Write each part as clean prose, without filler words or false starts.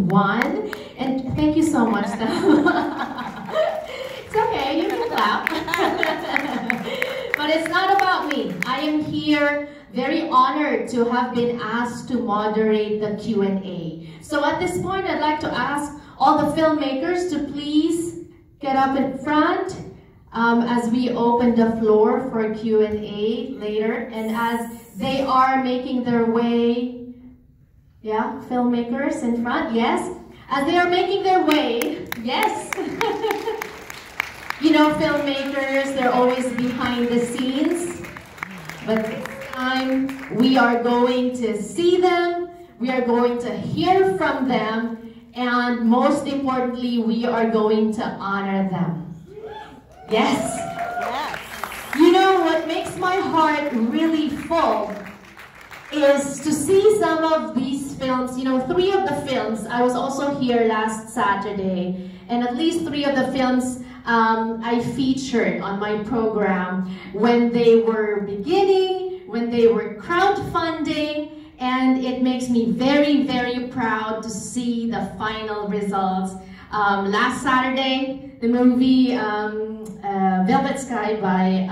one. And thank you so much. It's okay, you can clap. But it's not about me. I am here very honored to have been asked to moderate the Q&A. So at this point, I'd like to ask all the filmmakers to please get up in front as we open the floor for Q&A later. And as they are making their way, yeah, filmmakers in front, yes. As they are making their way, yes. You know, filmmakers, they're always behind the scenes. But this time, we are going to see them, we are going to hear from them, and most importantly, we are going to honor them. Yes? Yes. You know, what makes my heart really full is to see some of these films. You know, 3 of the films, I was also here last Saturday, and at least 3 of the films I featured on my program when they were beginning, when they were crowdfunding, and it makes me very, very proud to see the final results. Last Saturday, the movie Velvet Sky by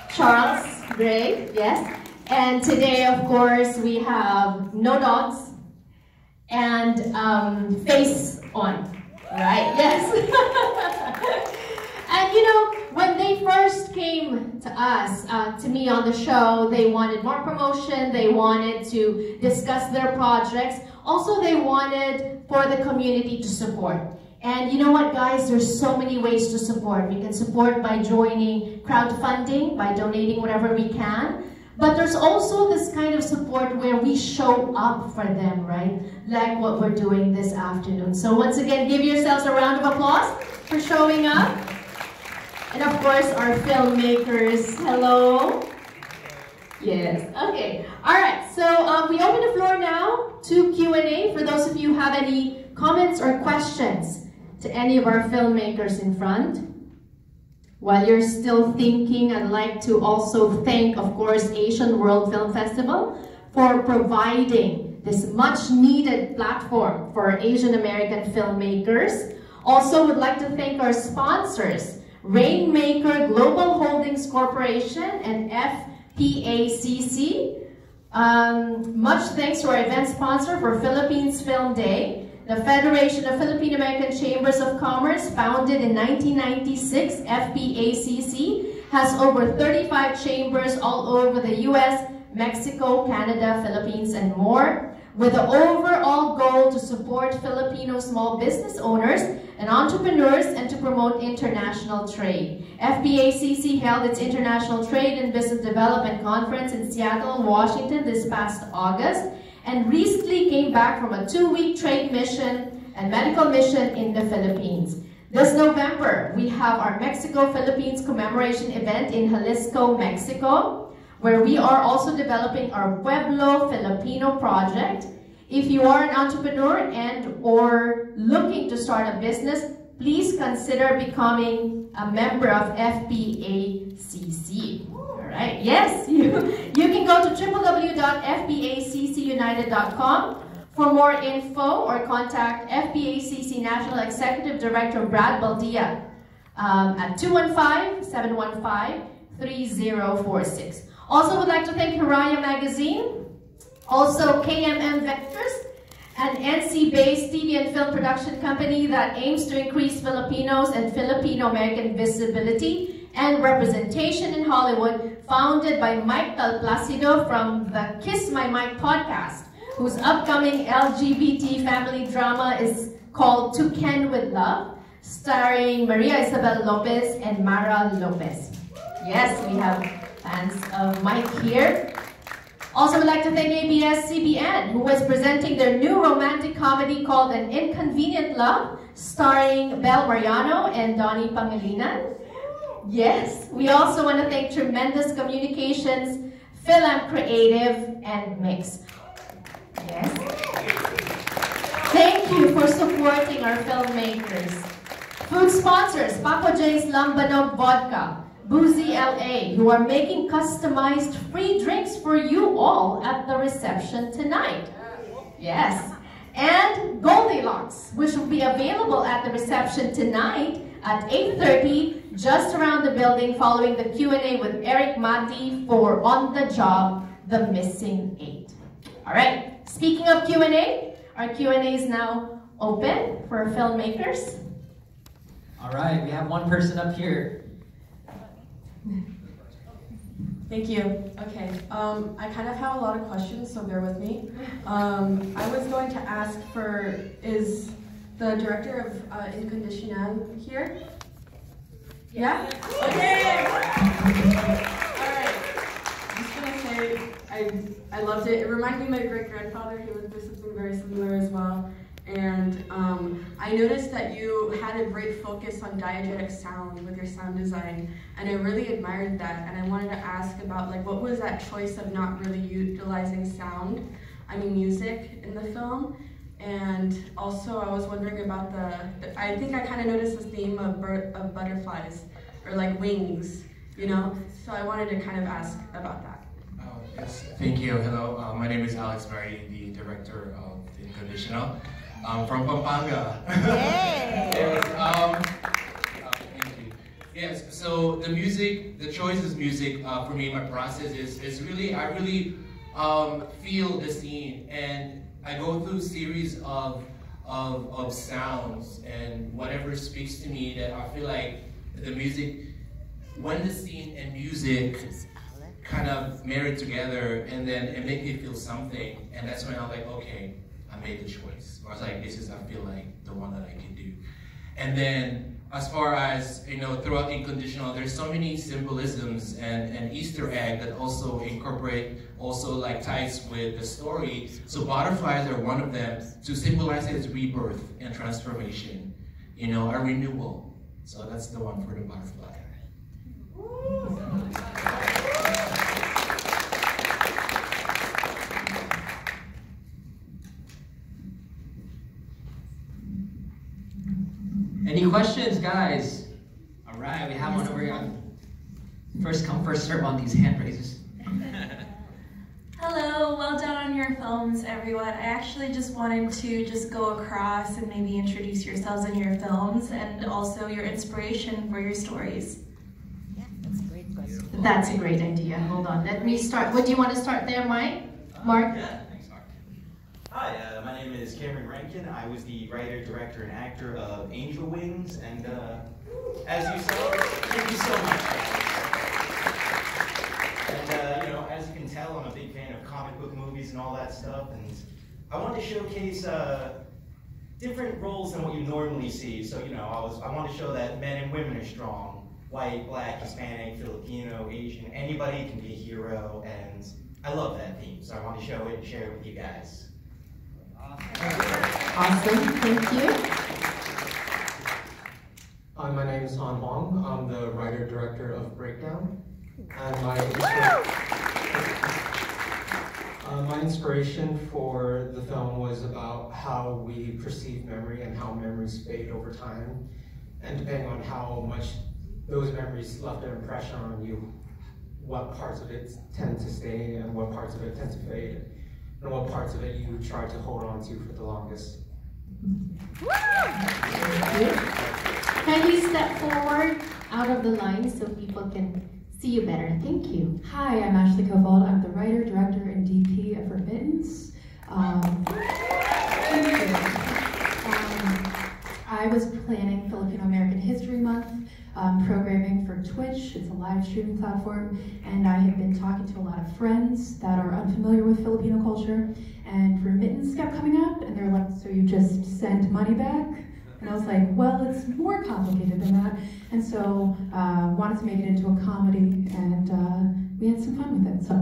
Charles Gray, yes. And today, of course, we have No Dogs and Face On, right? Yes. And you know, when they first came to us, to me on the show, they wanted more promotion, they wanted to discuss their projects. Also, they wanted for the community to support. And you know what, guys? There's so many ways to support. We can support by joining crowdfunding, by donating whatever we can. But there's also this kind of support where we show up for them, right? Like what we're doing this afternoon. So once again, give yourselves a round of applause for showing up. And of course, our filmmakers, hello. Yes, okay. All right, so we open the floor now to Q&A for those of you who have any comments or questions to any of our filmmakers in front. While you're still thinking, I'd like to also thank, of course, Asian World Film Festival for providing this much-needed platform for Asian American filmmakers. Also, would like to thank our sponsors, Rainmaker Global Holdings Corporation and FPACC. Much thanks to our event sponsor for Philippines Film Day, the Federation of Filipino American Chambers of Commerce, founded in 1996, FPACC, has over 35 chambers all over the US, Mexico, Canada, Philippines, and more, with the overall goal to support Filipino small business owners and entrepreneurs and to promote international trade. FPACC held its International Trade and Business Development Conference in Seattle, Washington this past August, and recently came back from a 2-week trade mission and medical mission in the Philippines. This November, we have our Mexico-Philippines commemoration event in Jalisco, Mexico, where we are also developing our Pueblo Filipino project. If you are an entrepreneur and or looking to start a business, please consider becoming a member of FPACC. Right? Yes, you can go to www.fpaccunited.com for more info or contact FPACC National Executive Director Brad Baldia at 215-715-3046. Also would like to thank Hiraya Magazine, also KMM Vectors, an NC-based TV and film production company that aims to increase Filipinos and Filipino-American visibility and representation in Hollywood, founded by Mike Del Placido from the Kiss My Mike podcast, whose upcoming LGBT family drama is called To Ken with Love, starring Maria Isabel Lopez and Mara Lopez. Yes, we have fans of Mike here. Also would like to thank ABS-CBN, who is presenting their new romantic comedy called An Inconvenient Love, starring Bel Mariano and Donnie Pangilinan. Yes, we also want to thank Tremendous Communications, Fil-Am Creative, and Mix. Yes. Thank you for supporting our filmmakers. Food sponsors, Paco J's Lambanog Vodka, Boozy LA, who are making customized free drinks for you all at the reception tonight. Yes. And handouts, which will be available at the reception tonight at 8:30, just around the building, following the Q&A with Eric Mati for On the Job, The Missing 8. All right, speaking of Q&A, our Q&A is now open for filmmakers. All right, we have one person up here. Thank you. Okay, I kind of have a lot of questions, so bear with me. I was going to ask for, is the director of Incondicional here? Yeah? Okay! Alright. I'm just gonna say, I loved it. It reminded me of my great-grandfather. He went through something very similar as well. And I noticed that you had a great focus on diegetic sound with your sound design, and I really admired that. And I wanted to ask about, like, what was that choice of not really utilizing sound, music in the film? And also, I was wondering about I think I kind of noticed the theme of butterflies, or like wings, you know? So I wanted to kind of ask about that. Yes, thank you. Hello, my name is Alex Mary, the director of Incondicional. From Pampanga. Yay! Yes, thank you. Yes, so the music, the choice of music for me, my process is really, I really feel the scene, and I go through a series of sounds and whatever speaks to me that I feel like the music, when the scene and music kind of married together, and then it make me feel something, and that's when I'm like, okay, I made the choice. I was like, this is, I feel like, the one that I can do. And then, as far as, throughout Incondicional, there's so many symbolisms and Easter egg that also incorporate, like ties with the story. So butterflies are one of them to symbolize its rebirth and transformation, a renewal. So that's the one for the butterfly. Any questions, guys? All right, we have one over here. First come, first serve on these hand raises. Hello, well done on your films, everyone. I actually just wanted to go across and maybe introduce yourselves in your films and also your inspiration for your stories. Yeah, that's a great question. That's a great idea. Hold on, let me start. What do you want to start there, Mark? Yeah, thanks, Mark. Hi, my name is Cameron Rankin. I was the writer, director, and actor of Angel Wings, and as you saw, thank you so much, guys. And as you can tell, I'm a big fan of comic book movies and all that stuff, and I wanted to showcase different roles than what you normally see. So, I wanted to show that men and women are strong. White, black, Hispanic, Filipino, Asian, anybody can be a hero, and I love that theme, so I want to show it and share it with you guys. Awesome, thank you. Hi, my name is Han Huang. I'm the writer-director of Breakdown. And my inspiration for the film was about how we perceive memory and how memories fade over time. And depending on how much those memories left an impression on you, what parts of it tend to stay and what parts of it tend to fade, and what parts of it you try to hold on to for the longest. Can you step forward out of the line so people can see you better? Thank you. Hi, I'm Ashley Kovold. I'm the writer, director, and DP of Remittance. I was planning Filipino American History Month programming for Twitch. It's a live streaming platform, and I have been talking to a lot of friends that are unfamiliar with Filipino culture, and Remittance kept coming up, and they're like, so you just send money back? And I was like, well, it's more complicated than that. And so wanted to make it into a comedy, and we had some fun with it. So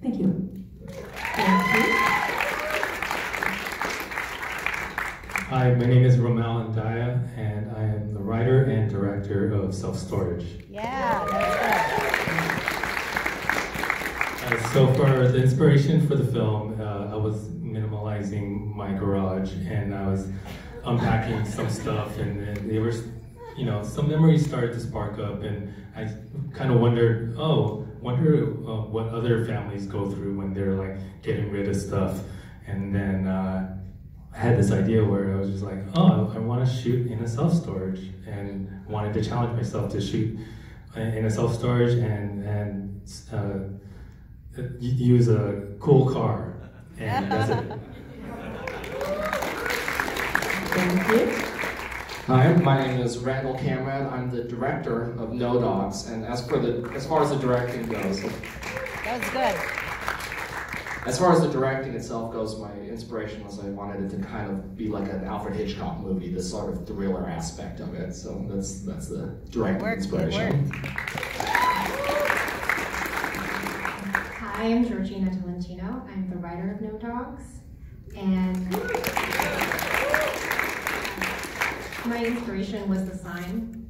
thank you. Thank you. Hi, my name is Romel Andaya, and I am the writer and director of Self-Storage. Yeah, that's good. So for the inspiration for the film, I was minimalizing my garage, and I was unpacking some stuff, and they were, some memories started to spark up, and I kind of wondered, what other families go through when they're like getting rid of stuff, and then I had this idea where I was just like, oh, I want to shoot in a self-storage, and wanted to challenge myself to shoot in a self-storage and use a cool car, and that's it. Thank you. Hi, my name is Randall Cameron. I'm the director of No Dogs, and as far as the directing goes, That was good. as far as the directing itself goes, my inspiration was I wanted it to kind of be like an Alfred Hitchcock movie, this sort of thriller aspect of it. So that's the directing inspiration. Hi, I'm Georgina Tolentino. I'm the writer of No Dogs, and my inspiration was the sign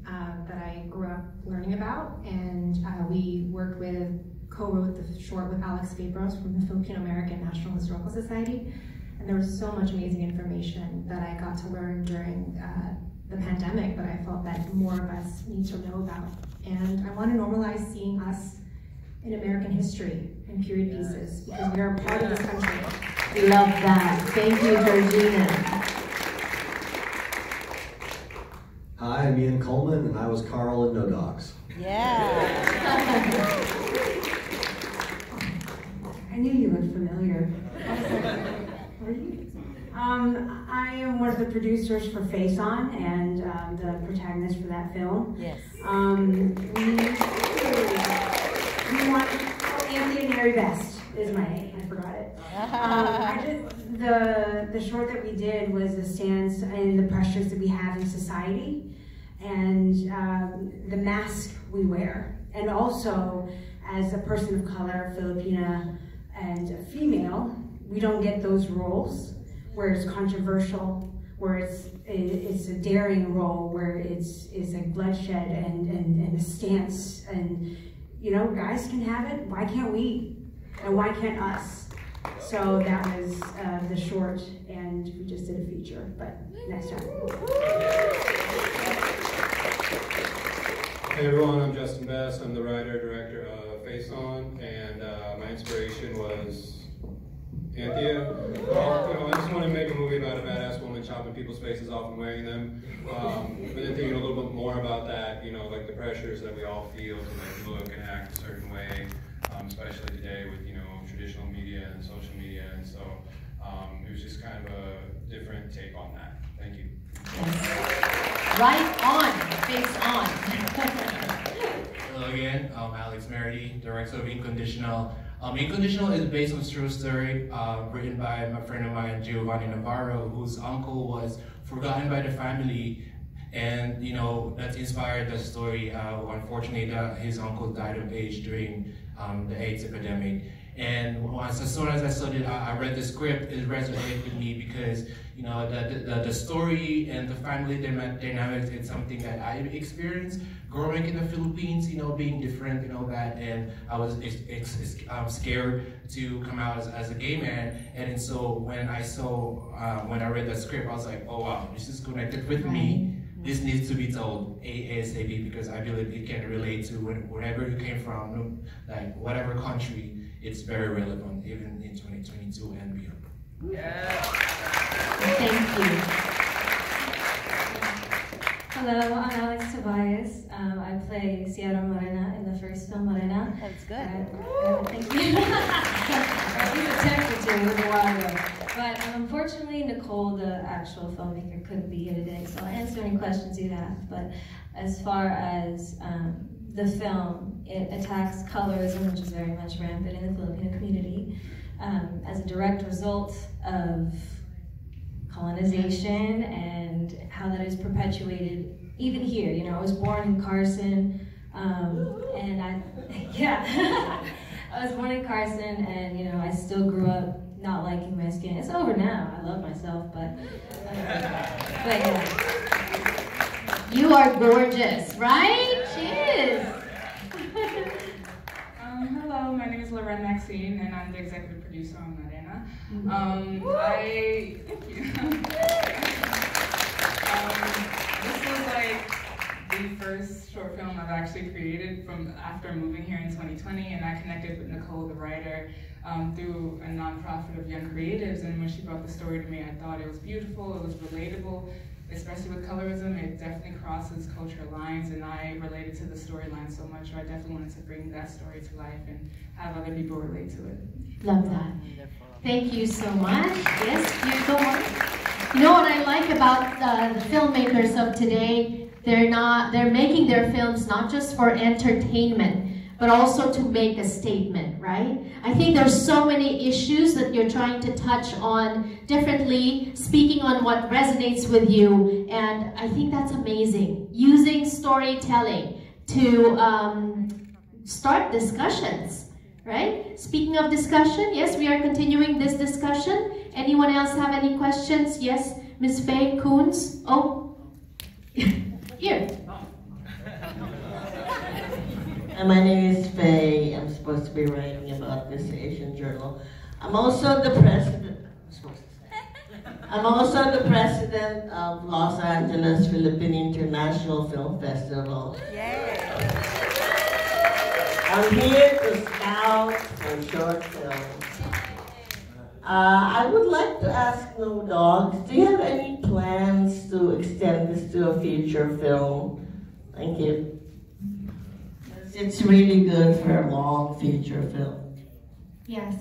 that I grew up learning about, and we co-wrote the short with Alex Fabros from the Filipino American National Historical Society, and there was so much amazing information that I got to learn during the pandemic that I felt that more of us need to know about. And I want to normalize seeing us in American history and period pieces, because we are a part of this country. We love that. Thank you, Georgina. Hi, I'm Ian Coleman, and I was Carl in No Dogs. Yeah. I knew you looked familiar. Are you? I am one of the producers for Face On and the protagonist for that film. Yes. We want Anthony and Mary Best is my name. I forgot it. The short that we did was a stance in the pressures that we have in society and the mask we wear, and also as a person of color, Filipina, and a female, we don't get those roles where it's controversial, where it's a daring role, where it's a bloodshed and a stance, and you know, guys can have it, why can't we? And why can't us? So that was the short, and we just did a feature, but next time. Hey everyone, I'm Justin Best. I'm the writer-director of Face On, and my inspiration was Anthea. I just wanted to make a movie about a badass woman chopping people's faces off and wearing them. But then thinking a little bit more about that, like the pressures that we all feel to look and act a certain way, especially today with traditional media and social media, and so it was just kind of a different take on that. Thank you. Right on, Face On. Hello again, I'm Alex Merity, director of Inconditional. Inconditional is based on a true story written by my friend of mine, Giovanni Navarro, whose uncle was forgotten by the family, and that's inspired the story. Unfortunately, his uncle died of age during the AIDS epidemic. And as soon as I saw it, I read the script. It resonated with me because the story and the family dynamics is something that I experienced growing in the Philippines. Being different, that, and I was scared to come out as a gay man. And so when I read the script, I was like, oh wow, this is connected with me. This needs to be told ASAP because I believe it can relate to wherever you came from, like whatever country. It's very relevant, even in 2022 and beyond. Yeah. Thank you. Hello, I'm Alex Tobias. I play Sierra Morena in the first film, Morena. That's good. Thank you. He's attempted to a little while ago. But unfortunately, Nicole, the actual filmmaker, couldn't be here today, so I'll answer any questions you have. But as far as the film, it attacks colorism, which is very much rampant in the Filipino community, as a direct result of colonization and how that is perpetuated even here. I was born in Carson, and I was born in Carson, and I still grew up not liking my skin. It's over now. I love myself, but yeah. You are gorgeous, right? She is. Hello, my name is Lorraine Maxine, and I'm the executive producer on Morena. Thank you. This was like the the first short film I've actually created from after moving here in 2020, and I connected with Nicole, the writer, through a nonprofit of young creatives, and when she brought the story to me, I thought it was beautiful, it was relatable, especially with colorism. It definitely crosses cultural lines, and I related to the storyline so much, so I definitely wanted to bring that story to life and have other people relate to it. Love that. Thank you so much. Yes, you go on. You know what I like about the filmmakers of today? They're making their films not just for entertainment, but also to make a statement, right? I think there's so many issues that you're trying to touch on differently, speaking on what resonates with you, and I think that's amazing. Using storytelling to start discussions, right? Speaking of discussion, yes, we are continuing this discussion. Anyone else have any questions? Yes, Ms. Faye Coons. Oh, here. My name is Faye. I'm supposed to be writing about this Asian journal. I'm also the president. I'm also the president of Los Angeles Filipino International Film Festival. Yay! I'm here to scout for short films. I would like to ask No Dogs, do you have any plans to extend this to a feature film? Thank you. It's really good for a long feature film. Yes.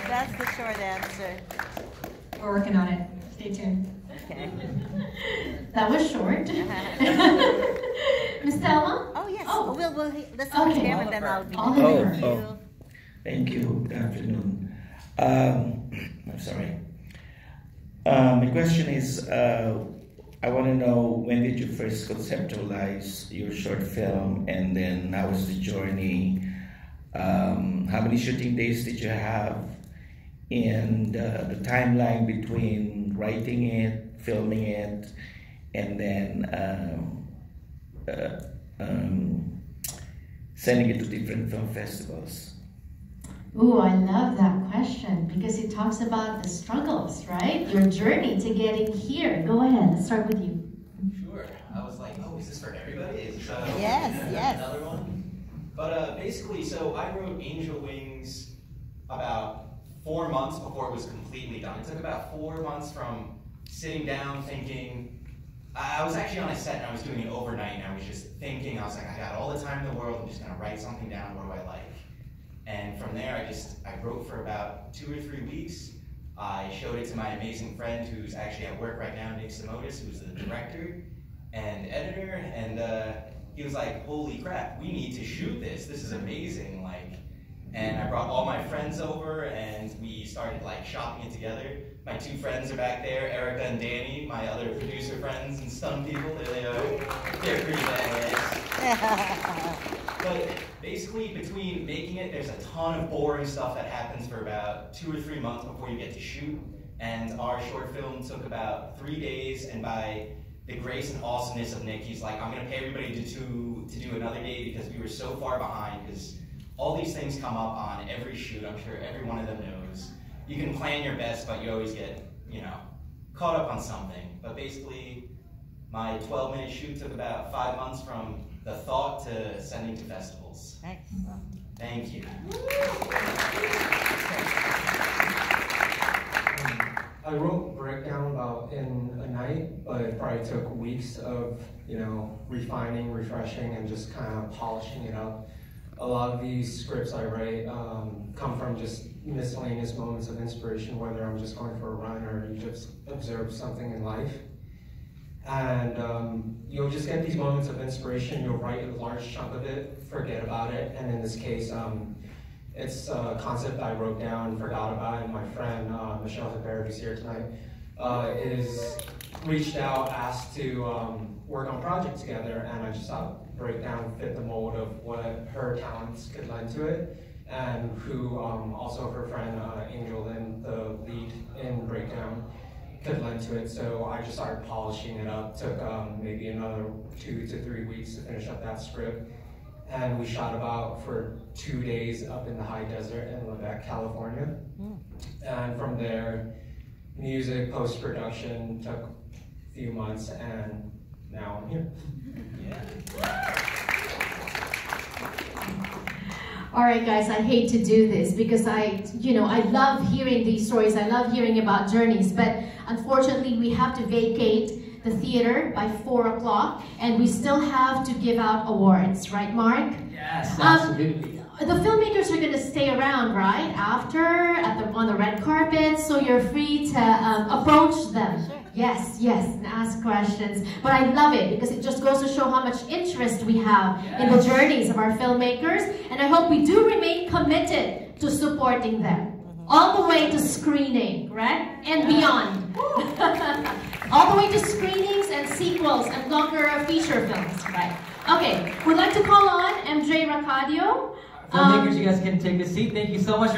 That's the short answer. We're working on it. Stay tuned. Okay. That was short. Ms. Thelma? Oh, yes. Oh. We'll listen to him and then I'll be Thank you. Good afternoon. I'm sorry. My question is, I want to know, when did you first conceptualize your short film, and then how was the journey? How many shooting days did you have? And the timeline between writing it, filming it, and then sending it to different film festivals? Ooh, I love that question because it talks about the struggles, right? Your journey to getting here. Go ahead, let's start with you. Sure. I was like, oh, is this for everybody? Is this yes. Another one? But basically, so I wrote Angel Wings about 4 months before it was completely done. It took about 4 months from sitting down thinking. I was actually on a set and I was doing it overnight, and I was just thinking, I was like, I got all the time in the world, I'm just gonna write something down, what do I like? And from there, I wrote for about 2 or 3 weeks. I showed it to my amazing friend who's actually at work right now, Nick Simotis, who's the director and editor, and he was like, holy crap, we need to shoot this. This is amazing. And I brought all my friends over and we started shopping it together. My 2 friends are back there, Erica and Danny, my other producer friends and stunt people. They're pretty badass. But basically, between making it, there's a ton of boring stuff that happens for about 2 or 3 months before you get to shoot. And our short film took about 3 days, and by the grace and awesomeness of Nick, he's like, I'm gonna pay everybody to do another day because we were so far behind, because all these things come up on every shoot. I'm sure every one of them knows. You can plan your best, but you always get, caught up on something. But basically, my 12-minute shoot took about 5 months from the thought to sending to festivals. Nice. Thank you. I wrote Breakdown about in a night, but it probably took weeks of, refining, refreshing, and just kind of polishing it up. A lot of these scripts I write come from just miscellaneous moments of inspiration, whether I'm just going for a run or you just observe something in life. And you'll just get these moments of inspiration, you'll write a large chunk of it, forget about it, and in this case, it's a concept I wrote down, forgot about, and my friend, Michelle Hebert, who's here tonight, is reached out, asked to work on a project together, and I just thought Breakdown fit the mold of what her talents could lend to it, and who also her friend Angel Lynn, the lead in Breakdown, could lend to it. So I just started polishing it up. Took maybe another 2 to 3 weeks to finish up that script, and we shot about for 2 days up in the high desert in Lebec, California. And from there, music, post-production took a few months, and now I'm here. All right, guys, I hate to do this because I love hearing these stories. I love hearing about journeys, but unfortunately, we have to vacate the theater by 4 o'clock, and we still have to give out awards, right, Mark? Yes, absolutely. The filmmakers are going to stay around, right? After, on the red carpet, so you're free to approach them. Sure. Yes, and ask questions. But I love it because it just goes to show how much interest we have in the journeys of our filmmakers. And I hope we do remain committed to supporting them. All the way to screening, right? And beyond. All the way to screenings and sequels and longer feature films, right? Okay, we'd like to call on MJ Racadio. Filmmakers, you guys can take a seat. Thank you so much.